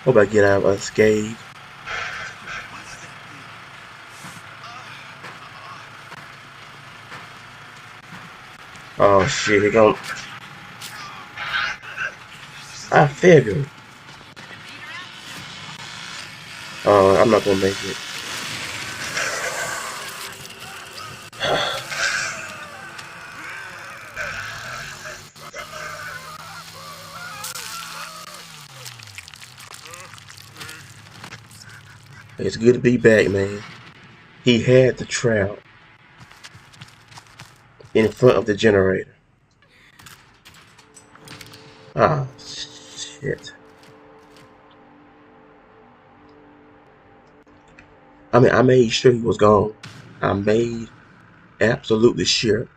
Hope I get out unscathed. Oh shit, he gon' I figured. I'm not gonna make it. It's good to be back, man. He had the trap in front of the generator. Ah, shit. I mean, I made sure he was gone. I made absolutely sure.